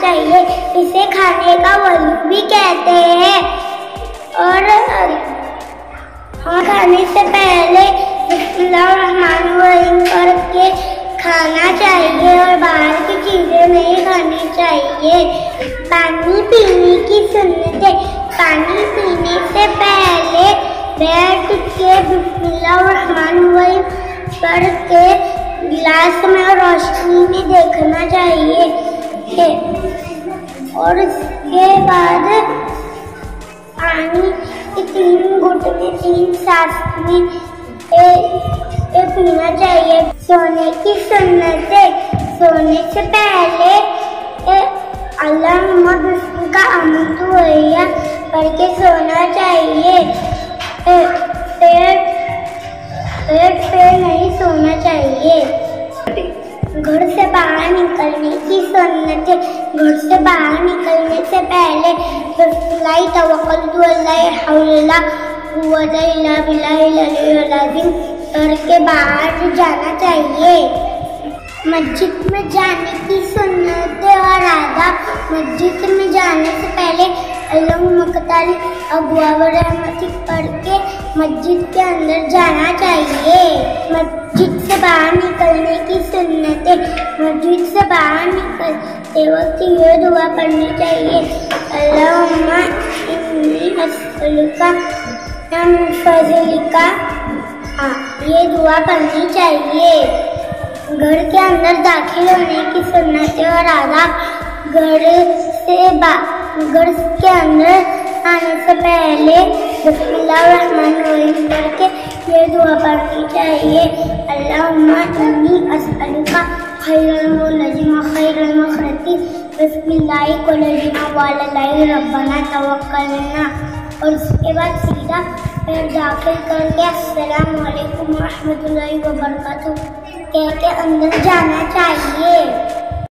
चाहिए। इसे खाने का वजू भी कहते हैं। और खाने से पहले बिस्मिल्लाहिर्रहमानिर्रहीम करके खाना चाहिए और बाहर की चीजें नहीं खानी चाहिए। पानी पीने की सुन्नतें। पानी पीने से पहले बैठ के बिस्मिल्लाहिर्रहमानिर्रहीम पढ़ के गिलास में और रोशनी में देखना चाहिए। और उसके बाद पानी के 3 घुट में 3 सांस में पीना चाहिए। सोने की सुन्नतें। सोने से पहले अल्लाहुम्मा बिस्मिका अमनतु वहिया पढ़ के सोना चाहिए। पेट पे नहीं सोना चाहिए। घर से बाहर निकलने की सुन्नतें। घर से बाहर निकलने से पहले बिस्मिल्लाह तवक्कलतु अल्लाह हौला कुव्वता इल्ला बिल्लाहिल अलिय्यिल अज़ीम करके बाहर जाना चाहिए। मस्जिद में जाने की सुन्नतें और आदाब। मस्जिद में जाने से पहले अल्लाहुम्मा क़ताली अब्वाब रहमतिक पढ़ के मस्जिद के अंदर जाना चाहिए। मस्जिद से बाहर निकलने की सुन्नतें। मस्जिद से बाहर निकलते वक्त ये दुआ पढ़नी चाहिए, अल्लाहुम्मा इन्नी अस्अलुका मिन फ़ज़लिका। ये दुआ पढ़नी चाहिए। घर के अंदर दाखिल होने की सुन्नतें और आदाब। घर के अंदर आने से पहले बिस्मिल्लाहिर्रहमानिर्रहीम करके ये दुआ पढ़नी चाहिए, अल्लाहुम्मा इन्नी अस्अलुका खैरल मौलिदी व खैरल मखरजी बिस्मिल्लाहि कुल्लिना व अलैहि रब्बना तवक्कलना। और उसके बाद सीधा पैर दाखिल करके अस्सलामु अलैकुम व रहमतुल्लाहि व बरकातुहू कह के अंदर जाना चाहिए।